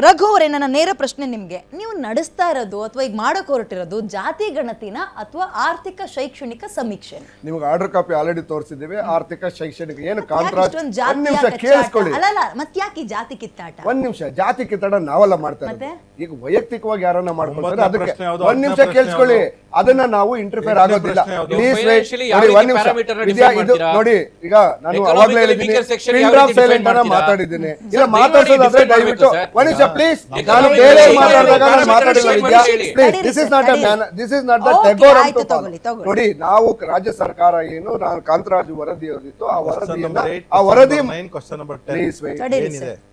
ರಘು ಅವರೇ, ನನ್ನ ನೇರ ಪ್ರಶ್ನೆ ನಿಮ್ಗೆ, ನೀವು ನಡೆಸ್ತಾ ಇರೋದು ಅಥವಾ ಈಗ ಮಾಡಕ್ ಹೊರಟಿರೋದು ಜಾತಿ ಗಣತಿನ ಅಥವಾ ಆರ್ಥಿಕ ಶೈಕ್ಷಣಿಕ ಸಮೀಕ್ಷೆ? ನಿಮಗೆ ಆರ್ಡರ್ ಕಾಪಿ ಆಲ್ರೆಡಿ ತೋರಿಸಿದ್ದೇವೆ. ಆರ್ಥಿಕ ಶೈಕ್ಷಣಿಕ ಏನು ಕಾಂಟ್ರಾಕ್ಟ್, ಒಂದ್ ನಿಮಿಷ ಕೇಳಿಸ್ಕೊಳ್ಳಿ. ಅಲ್ಲ ಮತ್ತೆ ಯಾಕೆ ಈ ಜಾತಿ ಕಿತ್ತಾಟ? ಒಂದ್ ನಿಮಿಷ, ಜಾತಿ ಕಿತ್ತಾಟ ನಾವೆಲ್ಲ ಮಾಡ್ತಾ ಇರೋದು. ಈಗ ವೈಯಕ್ತಿಕವಾಗಿ ಯಾರನ್ನ ಮಾಡ್ಕೊಳ್ತಾರೆ ಅದಕ್ಕೆ ಒಂದ್ ನಿಮಿಷ ಕೇಳಿಸ್ಕೊಳ್ಳಿ. ಅದನ್ನ ನಾವು ಇಂಟರ್ಫಿಯರ್ ಆಗೋದಿಲ್ಲ. ಪ್ಲೀಸ್ ಒಂದ್ ನಿಮಿಷ ನೋಡಿ, ಈಗ ನಾನು ಅವಾಗಲೇ ಹೇಳಿದ್ದೀನಿ, ಪಿನ್ ಡ್ರಾಪ್ ಸೈಲೆಂಟ್ ಅನ್ನ ಮಾತಾಡಿದ್ದೀನಿ. ಇಲ್ಲ ಮಾತಾಡ್ಸೋದಾದ್ರೆ ದಯವಿಟ್ಟು ಒಂದ್ ನಿಮಿಷ ಪ್ಲೀಸ್. ನಾನು ಬೇರೆ ಮಾತಾಡಿದಾಗ ನಾನು ಮಾತಾಡಿಲ್ಲ Vidya. Please, this is not the decorum to follow. ನೋಡಿ, ನಾವು ರಾಜ್ಯ ಸರ್ಕಾರ ಏನು ನಾನು ಕಾಂತರಾಜು ವರದಿ ಓದಿತ್ತು, ಆ ವರದಿ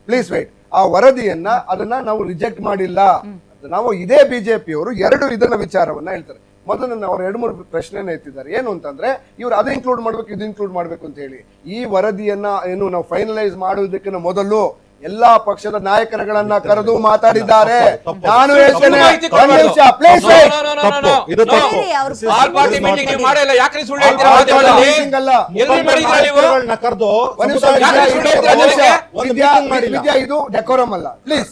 ಪ್ಲೀಸ್ ವೈಟ್, ಆ ವರದಿಯನ್ನ ಅದನ್ನ ನಾವು ರಿಜೆಕ್ಟ್ ಮಾಡಿಲ್ಲ. ನಾವು ಇದೇ ಬಿಜೆಪಿಯವರು ಎರಡು ಇದನ್ನ ವಿಚಾರವನ್ನ ಹೇಳ್ತಾರೆ. ಮೊದಲು ಅವ್ರು 2-3 ಪ್ರಶ್ನೆನ ಎತ್ತಿದ್ದಾರೆ. ಏನು ಅಂತಂದ್ರೆ ಇವ್ರು ಅದು ಇನ್ಕ್ಲೂಡ್ ಮಾಡ್ಬೇಕು, ಇದು ಇನ್ಕ್ಲೂಡ್ ಮಾಡ್ಬೇಕು ಅಂತ ಹೇಳಿ. ಈ ವರದಿಯನ್ನ ಏನು ನಾವು ಫೈನಲೈಸ್ ಮಾಡುವುದಕ್ಕಿಂತ ಮೊದಲು ಎಲ್ಲಾ ಪಕ್ಷದ ನಾಯಕರುಗಳನ್ನ ಕರೆದು ಮಾತಾಡಿದ್ದಾರೆ. ನಾನು ಹೇಳ್ತೇನೆ, ಒಂದ್ ನಿಮಿಷ ಪ್ಲೀಸ್. ಇದು ಡೆಕೋರಮ್ ಅಲ್ಲ, ಪ್ಲೀಸ್.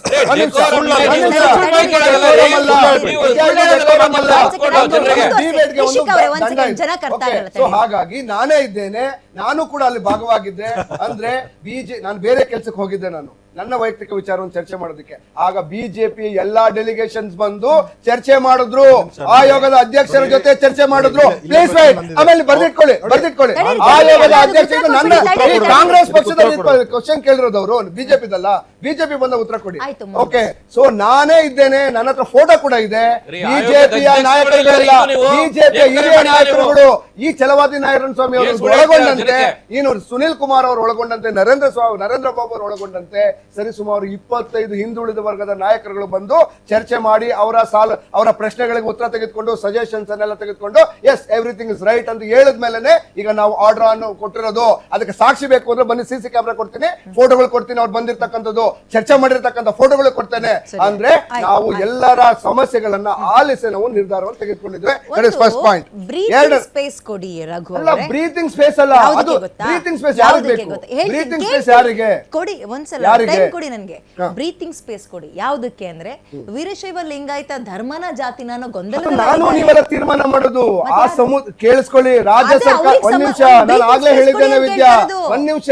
ಹಾಗಾಗಿ ನಾನೇ ಇದ್ದೇನೆ, ನಾನು ಕೂಡ ಅಲ್ಲಿ ಭಾಗವಾಗಿದ್ದೆ. ಅಂದ್ರೆ ನಾನು ಬೇರೆ ಕೆಲ್ಸಕ್ಕೆ ಹೋಗಿದ್ದೆ, ನಾನು ನನ್ನ ವೈಯಕ್ತಿಕ ವಿಚಾರವನ್ನು ಚರ್ಚೆ ಮಾಡೋದಕ್ಕೆ. ಆಗ ಬಿಜೆಪಿ ಎಲ್ಲಾ ಡೆಲಿಗೇಷನ್ಸ್ ಬಂದು ಚರ್ಚೆ ಮಾಡಿದ್ರು, ಆಯೋಗದ ಅಧ್ಯಕ್ಷರ ಜೊತೆ ಚರ್ಚೆ ಮಾಡಿದ್ರು. ಪ್ಲೀಸ್ ವೈಟ್, ಆಮೇಲೆ ಬರ್ದಿಟ್ಕೊಳ್ಳಿ. ಆಯೋಗದ ಅಧ್ಯಕ್ಷರು ನನ್ನ ಕಾಂಗ್ರೆಸ್ ಪಕ್ಷದ ಕ್ವಶನ್ ಕೇಳಿರೋದವ್ರು, ಬಿಜೆಪಿದಲ್ಲ. ಬಿಜೆಪಿ ಬಂದ ಉತ್ತರ ಕೊಡಿ. ಓಕೆ, ಸೊ ನಾನೇ ಇದ್ದೇನೆ, ನನ್ನ ಹತ್ರ ಫೋಟೋ ಕೂಡ ಇದೆ. ಬಿಜೆಪಿಯ ನಾಯಕರುಗಳೆಲ್ಲ, ಬಿಜೆಪಿಯ ಹಿರಿಯ ನಾಯಕರುಗಳು, ಈ ಛಲವಾದಿ ನಾರಾಯಣ ಸ್ವಾಮಿ ಅವರು ಒಳಗೊಂಡಂತೆ, ಇನ್ನು ಸುನಿಲ್ ಕುಮಾರ್ ಅವರು ಒಳಗೊಂಡಂತೆ, ನರೇಂದ್ರ ಬಾಬು ಅವರು ಒಳಗೊಂಡಂತೆ ಸರಿಸುಮಾರು 25 ಹಿಂದುಳಿದ ವರ್ಗದ ನಾಯಕರುಗಳು ಬಂದು ಚರ್ಚೆ ಮಾಡಿ ಅವರ ಪ್ರಶ್ನೆಗಳಿಗೆ ಉತ್ತರ ತೆಗೆದುಕೊಂಡು ಸಜೆಷನ್ಸ್ ಅನ್ನೆಲ್ಲ ತೆಗೆದುಕೊಂಡು ಎಸ್ ಎವ್ರಿಥಿಂಗ್ ಇಸ್ ರೈಟ್ ಅಂತ ಹೇಳಿದ್ಮೇಲೆ ಈಗ ನಾವು ಆರ್ಡರ್ ಅನ್ನು ಕೊಟ್ಟಿರೋದು. ಅದಕ್ಕೆ ಸಾಕ್ಷಿ ಬೇಕು ಅಂದ್ರೆ ಬನ್ನಿ, ಸಿಸಿ ಕ್ಯಾಮೆರಾ ಕೊಡ್ತೀನಿ, ಫೋಟೋಗಳು ಕೊಡ್ತೀನಿ, ಅವ್ರು ಬಂದಿರತಕ್ಕಂಥದ್ದು ಚರ್ಚೆ ಮಾಡಿರ್ತಕ್ಕಂಥ ಫೋಟೋಗಳು ಕೊಡ್ತೇನೆ. ಅಂದ್ರೆ ನಾವು ಎಲ್ಲರ ಸಮಸ್ಯೆಗಳನ್ನ ಆಲಿಸಿ ನಾವು ನಿರ್ಧಾರವನ್ನು ತೆಗೆದುಕೊಂಡಿದ್ವಿ. First point. ಸ್ಪೇಸ್ ಕೊಡಿ ರಘು. ಅಲ್ಲ, ಬ್ರೀತಿಂಗ್ ಸ್ಪೇಸ್ ಅಲ್ಲ, ಅದು ಬ್ರೀತಿಂಗ್ ಸ್ಪೇಸ್ ಯಾರಿಗೆ ಬೇಕು? ಬ್ರೀತಿಂಗ್ ಸ್ಪೇಸ್ ಯಾರಿಗೆ ಕೊಡಿ? ಒಂದ್ಸಲ ಟೈಮ್ ಕೊಡಿ ನನಗೆ. ಬ್ರೀತಿಂಗ್ ಸ್ಪೇಸ್ ಕೊಡಿ. ಯಾವುದಕ್ಕೆ ಅಂದ್ರೆ ವೀರಶೈವ ಲಿಂಗಾಯತ ಧರ್ಮನ ಜಾತಿನ ಅನ್ನೋ ಗೊಂದಲ ನಾನು ನೀವೆಲ್ಲ ತೀರ್ಮಾನ ಮಾಡೋದು. ಆ ಕೇಳಿಸ್ಕೊಳ್ಳಿ, ರಾಜ್ಯ ಸರ್ಕಾರ. ಒಂದ್ ನಿಮಿಷ, ನಾನು ಆಗ್ಲೇ ಹೇಳಿದ್ದೇನೆ ವಿದ್ಯಾ, ಒಂದ್ ನಿಮಿಷ.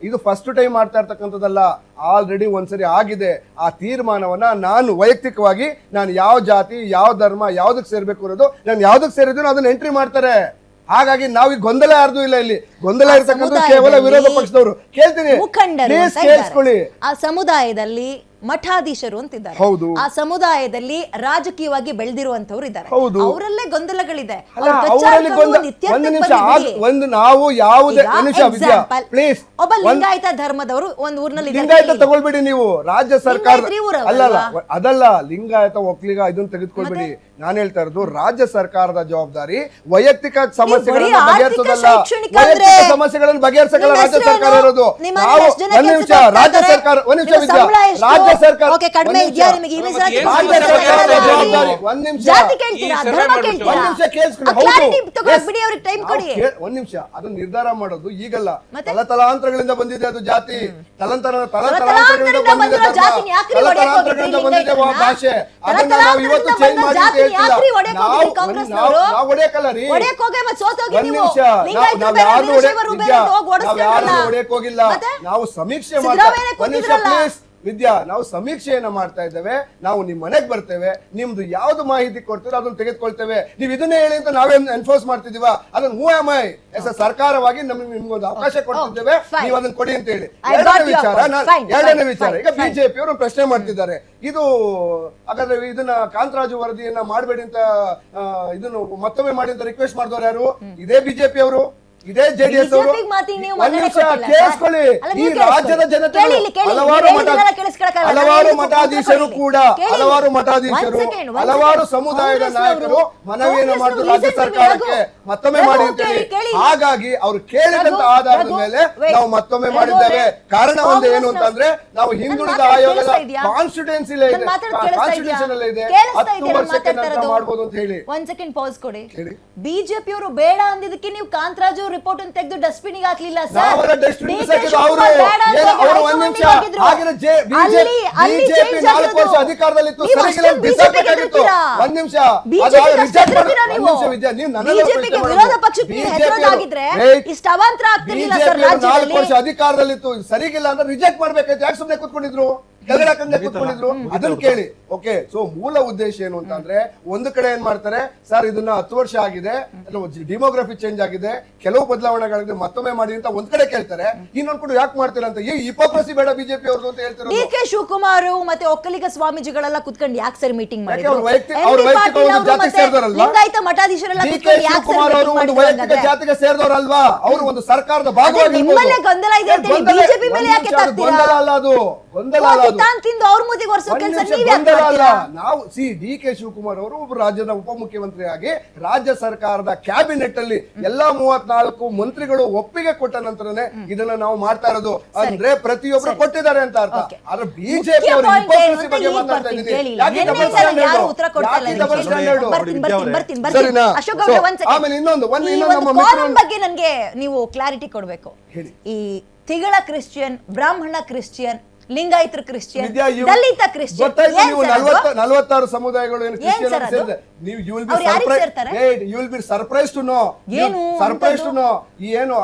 ಇದು ಫಸ್ಟ್ ಟೈಮ್ ಮಾಡ್ತಾ ಇರ್ತಕ್ಕಂಥದ್ದಲ್ಲ, ಆಲ್ರೆಡಿ ಒಂದ್ಸರಿ ಆಗಿದೆ. ಆ ತೀರ್ಮಾನವನ್ನ ನಾನು ವೈಯಕ್ತಿಕವಾಗಿ ನಾನು ಯಾವ ಜಾತಿ, ಯಾವ ಧರ್ಮ, ಯಾವ್ದಕ್ ಸೇರ್ಬೇಕು ಅನ್ನೋದು, ನಾನು ಯಾವ್ದಕ್ ಸೇರಿದ್ರು ಅದನ್ನ ಎಂಟ್ರಿ ಮಾಡ್ತಾರೆ. ಹಾಗಾಗಿ ನಾವು ಗೊಂದಲ ಯಾರ್ದು ಇಲ್ಲ. ಇಲ್ಲಿ ಗೊಂದಲ ಇರ್ತಕ್ಕಂಥ ಕೇವಲ ವಿರೋಧ ಪಕ್ಷದವರು. ಕೇಳ್ತೀನಿ, ಕೇಳಿಸ್ಕೊಳ್ಳಿ. ಆ ಸಮುದಾಯದಲ್ಲಿ ಮಠಾಧೀಶರು ಅಂತಿದ್ದಾರೆ. ಆ ಸಮುದಾಯದಲ್ಲಿ ರಾಜಕೀಯವಾಗಿ ಬೆಳೆದಿರುವಂತವ್ರು ಇದ್ದಾರೆ. ಅವರಲ್ಲೇ ಗೊಂದಲಗಳಿದೆ. ನಾವು ಯಾವುದೇ ಒಬ್ಬ ಲಿಂಗಾಯತ ಧರ್ಮದವರು ಒಂದು ಊರಿನಲ್ಲಿ ಲಿಂಗಾಯತ ತಗೊಳ್ಬೇಡಿ ನೀವು. ರಾಜ್ಯ ಸರ್ಕಾರ ಅದಲ್ಲ, ಲಿಂಗಾಯತ ಒಕ್ಕಲಿಗ ಇದನ್ನ ತೆಗೆದುಕೊಳ್ಬೇಡಿ. ನಾನು ಹೇಳ್ತಾ ಇರೋದು ರಾಜ್ಯ ಸರ್ಕಾರದ ಜವಾಬ್ದಾರಿ ವೈಯಕ್ತಿಕ ಸಮಸ್ಯೆಗಳನ್ನು ಬಗೆಹರಿಸೋದಲ್ಲ. ವೈಯಕ್ತಿಕ ಸಮಸ್ಯೆಗಳನ್ನು ಬಗೆಹರಿಸಲ್ಲ ರಾಜ್ಯ ಸರ್ಕಾರ ಇರೋದು. ನಾವು ಒಂದ್ ನಿಮಿಷ, ರಾಜ್ಯ ಸರ್ಕಾರ ರಾಜ್ಯ ಸರ್ಕಾರ ಒಂದ್ ನಿಮಿಷ ಅದನ್ನ ನಿರ್ಧಾರ ಮಾಡೋದು ಈಗಲ್ಲ, ತಲತಲಾಂತರಗಳಿಂದ ಬಂದಿದೆ ಅದು ಜಾತಿ. ತಲತಲಾಂತರಗಳಿಂದ ಬಂದಿದೆ ಭಾಷೆ. ಅದನ್ನ ನಾವು ಇವತ್ತು ಚೇಂಜ್ ಮಾಡಿ ಹೊಡೆಯಕಲ್ಲ ರೀ. ಹೊಡೆಯಕ್ ಹೋಗಿಲ್ಲ, ನಾವು ಸಮೀಕ್ಷೆ ಮಾಡ್ತಾ ವಿದ್ಯಾ, ನಾವು ಸಮೀಕ್ಷೆಯನ್ನ ಮಾಡ್ತಾ ಇದ್ದೇವೆ. ನಾವು ನಿಮ್ ಮನೆಗೆ ಬರ್ತೇವೆ, ನಿಮ್ದು ಯಾವ್ದು ಮಾಹಿತಿ ಕೊಡ್ತೀರೋ ಅದನ್ನ ತೆಗೆದುಕೊಳ್ತೇವೆ. ನೀವು ಇದನ್ನೇ ಹೇಳಿ ಅಂತ ನಾವೇ ಎನ್ಫೋರ್ಸ್ ಮಾಡ್ತಿದೀವ. ಅದನ್ನ ಹೂ ಆಮ್ ಐ ಎಸ್ ಸರ್ಕಾರವಾಗಿ ನಿಮ್ಗೊಂದು ಅವಕಾಶ ಕೊಡ್ತಿದ್ದೇವೆ, ನೀವು ಅದನ್ನ ಕೊಡಿ ಅಂತ ಹೇಳಿ. ಎರಡನೇ ವಿಚಾರ, ಈಗ ಬಿಜೆಪಿ ಅವರು ಪ್ರಶ್ನೆ ಮಾಡ್ತಿದ್ದಾರೆ, ಇದು ಹಾಗಾದ್ರೆ ಇದನ್ನ ಕಾಂತರಾಜು ವರದಿಯನ್ನ ಮಾಡಬೇಡಿ ಅಂತ ಇದನ್ನು ಮತ್ತೊಮ್ಮೆ ಮಾಡಿ ಅಂತ ರಿಕ್ವೆಸ್ಟ್ ಮಾಡಿದವರು ಯಾರು? ಇದೇ ಬಿಜೆಪಿ ಅವರು, ಇದೇ ಜೆಡಿಎಸ್ ಅವರು. ಕೇಳಿಸ್ಕೊಳ್ಳಿ, ಈ ರಾಜ್ಯದ ಜನತೆ ಹಲವಾರು ಮಠಾಧೀಶರು ಕೂಡ, ಹಲವಾರು ಸಮುದಾಯದ ನಾಯಕರು ಮನವಿಯನ್ನು ಮಾಡಿದ್ರು ರಾಜ್ಯ ಸರ್ಕಾರಕ್ಕೆ ಮತ್ತೊಮ್ಮೆ ಮಾಡಿ ಅಂತೇಳಿ. ಹಾಗಾಗಿ ಅವರು ಕೇಳಿದಂತ ಆಧಾರದ ಮೇಲೆ ನಾವು ಮತ್ತೊಮ್ಮೆ ಮಾಡಿದ್ದೇವೆ. ಕಾರಣ ಒಂದು ಏನು ಅಂತಂದ್ರೆ, ನಾವು ಹಿಂದುಳಿದ ಆಯೋಗದ ಕಾನ್ಸ್ಟಿಟ್ಯೂನ್ಸಿ ಇದೆ, 10 ವರ್ಷಕ್ಕೆ ನಂತರ ಮಾಡಬಹುದು ಅಂತ ಹೇಳಿ. ಒಂದ್ ಸೆಕೆಂಡ್ ಪಾಸ್ ಕೊಡಿ. ಬಿಜೆಪಿ ಅವರು ಬೇಡ ಅಂದಿದ್ದಕ್ಕೆ ನೀವು ಕಾಂತರಾಜು ರಿಪೋರ್ಟ್ ಅನ್ನು ತೆಗೆದು ಡಸ್ಟ್ಬಿನ್ ಹಾಕ್ಲಿಲ್ಲ ಸರ್. ಬಿಜೆಪಿ ಅಲ್ಲಿ ಬಿಜೆಪಿ change 4 ವರ್ಷ ಆಗಿರೋದು. ಅಧಿಕಾರದಲ್ಲಿತ್ತು, ನೀವು ಸರಿಗಿಲ್ಲ ಅಷ್ಟೊಂದು ಬಿಸಾಕ್ಬೇಕಾಗಿತ್ತು. BJP ಗೆ ಒಂದ್ ನಿಮಿಷ BJP ಅದು ಗೆ reject ಮಾಡು. ಹೆದರ್ತೀರಾ ನೀವು? ಒಂದ್ ನಿಮಿಷ ವಿದ್ಯಾ, ನೀವು ನನ್ನೆಲ್ಲ BJP ಗೆ ಪ್ರಶ್ನೆ ವಿರೋಧ ಮಾಡೋದು. ಪಕ್ಷಕ್ಕೆ ನೀವು BJP ಹೆದರೋದಾಗಿದ್ರೆ wait. ಇಷ್ಟು ಅವಾಂತರ ಆಗ್ತಿರ್ಲಿಲ್ಲ ಸರ್ ಬಿಜೆಪಿ 4 ರಾಜ್ಯದಲ್ಲಿ. ವರ್ಷ ಅಧಿಕಾರದಲ್ಲಿತ್ತು, ಸರಿಗಿಲ್ಲ ಅಂದ್ರೆ ರಿಜೆಕ್ಟ್ ಮಾಡ್ಬೇಕಾಯ್ತು. ಯಾಕೆ ಸುಮ್ಮನೆ ಕೂತ್ಕೊಂಡಿದ್ರು? ಕೆಳಗಡೆ ಕಂಡೆ ಕೂತ್ಕೊಂಡಿದ್ರು. ಅದನ್ನ ಕೇಳಿ. ಓಕೆ, ಸೊ ಮೂಲ ಉದ್ದೇಶ ಏನು ಅಂತಂದ್ರೆ, ಒಂದು ಕಡೆ ಏನ್ ಮಾಡ್ತಾರೆ ಸರ್, ಇದನ್ನ 10 ವರ್ಷ ಆಗಿದೆ, ಡಿಮೋಗ್ರಫಿ ಚೇಂಜ್ ಆಗಿದೆ, ಕೆಲವು ಬದಲಾವಣೆಗಳಿದೆ, ಮತ್ತೊಮ್ಮೆ ಮಾಡಿ ಅಂತ ಒಂದ್ ಕಡೆ ಕೇಳ್ತಾರೆ. ಇನ್ನೊಂದ್ ಕಡೆ ಯಾಕೆ ಮಾಡ್ತೀರಾ ಅಂತ, ಈ ಹಿಪೋಕ್ರಸಿ ಬೇಡ ಬಿಜೆಪಿ ಅವ್ರದ್ದು ಅಂತ ಹೇಳ್ತಿರೋದು. ಡಿ ಕೆ ಶಿವಕುಮಾರ್ ಮತ್ತೆ ಒಕ್ಕಲಿಗ ಸ್ವಾಮೀಜಿಗಳೆಲ್ಲ ಕುತ್ಕೊಂಡು ಯಾಕೆ ಸರ್ ಮೀಟಿಂಗ್ ಯಾಕೆ ಮಾಡಿದ್ರು? ಅವ್ರು ವೈಯಕ್ತಿಕ ಎಂ ಅವ್ರು ಬಿ ವೈಯಕ್ತಿಕ ಪಾಟೀಲ್ ಒಂದು ಅವರು ಜಾತಿಗೆ ಮತ್ತೆ ಸೇರಿದವರಲ್ವಾ? ಲಿಂಗಾಯತ ಮಠಾಧೀಶರೆಲ್ಲ ಡಿ ಕೆ ಕುತ್ಕೊಂಡು ಯಾಕೆ ಸರ್ ಶಿವಕುಮಾರ್ ಅವರು meeting ಒಂದು ಮಾಡಿದ್ರು ವೈಯಕ್ತಿಕ ಹಂಗಾದ್ರೆ? ಜಾತಿಗೆ ಸೇರಿದವರಲ್ವಾ? ಅವರು ಒಂದು ಸರ್ಕಾರದ ಭಾಗವಾಗಿ ನಿಮ್ಮಲ್ಲೇ ಗೊಂದಲ ಇದೆ ಅಂತ ಹೇಳಿ ಬಿಜೆಪಿ ಮೇಲೆ ಯಾಕೆ ತಾಗ್ತೀರಾ? ಗೊಂದಲ ಅಲ್ಲ ಅದು, ಗೊಂದಲ ಅಲ್ಲ ಅದು. ತಾನು ತಿಂದು ಅವ್ರ ಮುದಿಗೆ ವರ್ಷ ಒಂದ್ ಕೆಲಸ ನಿಮಿಷ, ನೀವ್ ಯಾಕೆ ಗೊಂದಲ ಅಲ್ಲ. ಮಾಡ್ತೀರಾ? ನಾವು ಡಿ ಕೆ ಶಿವಕುಮಾರ್ ಅವರು ಒಬ್ಬ ರಾಜ್ಯದ ಉಪಮುಖ್ಯಮಂತ್ರಿಯಾಗಿ ರಾಜ್ಯ ಸರ್ಕಾರದ ಕ್ಯಾಬಿನೆಟ್ ಅಲ್ಲಿ ಎಲ್ಲಾ 34 ಮಂತ್ರಿಗಳು ಒಪ್ಪಿಗೆ ಕೊಟ್ಟ ನಂತರನೇ ಇದನ್ನ ನಾವು ಮಾಡ್ತಾ ಇರೋದು. ಅಂದ್ರೆ ಪ್ರತಿಯೊಬ್ರು ಕೊಟ್ಟಿದ್ದಾರೆ ಅಂತ ಅರ್ಥ. ಆದ್ರೆ ಬಿಜೆಪಿ ಅವರು ಹಿಪೋಕ್ರಸಿ ಬಗ್ಗೆ ಮಾತಾಡ್ತಾ ಇದ್ದೀನಿ. ಯಾಕೆ ಡಬಲ್ ಸ್ಟ್ಯಾಂಡರ್ಡ್? ಸರಿನಾ? ಆಮೇಲೆ ಇನ್ನೊಂದು ನಮ್ಮ ಮಿತ್ರರು ಬಗ್ಗೆ ನನಗೆ ನೀವು ಕ್ಲಾರಿಟಿ ಕೊಡ್ಬೇಕು. ಹೇಳಿ. ಈ ತಿಗಳ ಕ್ರಿಶ್ಚಿಯನ್, ಬ್ರಾಹ್ಮಣ ಕ್ರಿಶ್ಚಿಯನ್, ಲಿಂಗಾಯತರ ಕ್ರಿಶ್ಚಿಯನ್, ವಿದ್ಯಾ, ದಲಿತ ಕ್ರಿಶ್ಚಿಯನ್, ಗೊತ್ತಾಯ್ತು, ಏನ್ ನೀವು ಸರ್ ಅದು? 46 ಸಮುದಾಯಗಳು ಏನು ಏನ್ ಕ್ರಿಶ್ಚಿಯನ್ ಸರ್ ಅದು? ಸೇರಿದೆ. ನೀವು ಯು ವಿಲ್ ಬಿ ಅವ್ರು ಯಾರಿಗೆ ಸೇರ್ತಾರೆ? Surprise to know. ಏನು ಸರ್ಪ್ರೈಸ್ ಟು ನೋ. ಏನು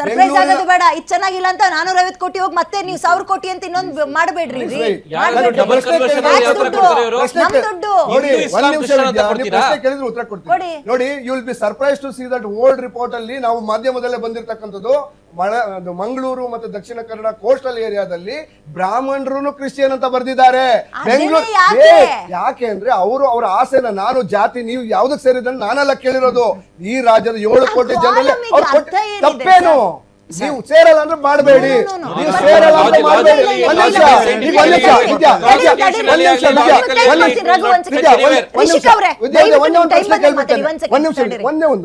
ಸರ್ಪ್ರೈಸ್ ಆಗೋದು ಬೇಡ. ಇದು ಚೆನ್ನಾಗಿಲ್ಲ ಅಂತ 450 ಕೋಟಿ ಹೋಗಿ ಮತ್ತೆ ನೀವು 1000 ಕೋಟಿ ಅಂತ ಇನ್ನೊಂದು ಮಾಡಬೇಡ್ರಿ. ಕೇಳಿದ್ರೆ ಉತ್ತರ ಕೊಡ್ತೀನಿ ನೋಡಿ. You will be surprise to see that old report ಅಲ್ಲಿ ನಾವು ಮಾಧ್ಯಮದಲ್ಲೇ ಬಂದಿರತಕ್ಕಂಥದ್ದು. ಮಂಗಳೂರು ಮತ್ತೆ ದಕ್ಷಿಣ ಕನ್ನಡ ಕೋಸ್ಟಲ್ ಏರಿಯಾದಲ್ಲಿ ಬ್ರಾಹ್ಮಣರು ಕ್ರಿಶ್ಚಿಯನ್ ಅಂತ ಬರ್ದಿದ್ದಾರೆ. ಬೆಂಗಳೂರು ಯಾಕೆ ಅಂದ್ರೆ ಅವರು ಅವರ ಆಸೆನ, ನಾನು ಜಾತಿ ನೀವು ಯಾವ್ದಕ್ ಸೇರಿದ್ರೆ ನಾನೆಲ್ಲ ಕೇಳಿರೋದು. ಈ ರಾಜ್ಯದ 7 ಕೋಟಿ ಜನರಲ್ಲಿ ತಪ್ಪೇನು? ನೀವು ಸೇರಲ್ಲ ಅಂದ್ರೆ ಮಾಡಬೇಡಿ. ನೀವು ಸೇರಲ್ಲ ಅಂದ್ರೆ ಮಾಡಬೇಡಿ. ಒಂದ್ ನಿಮಿಷ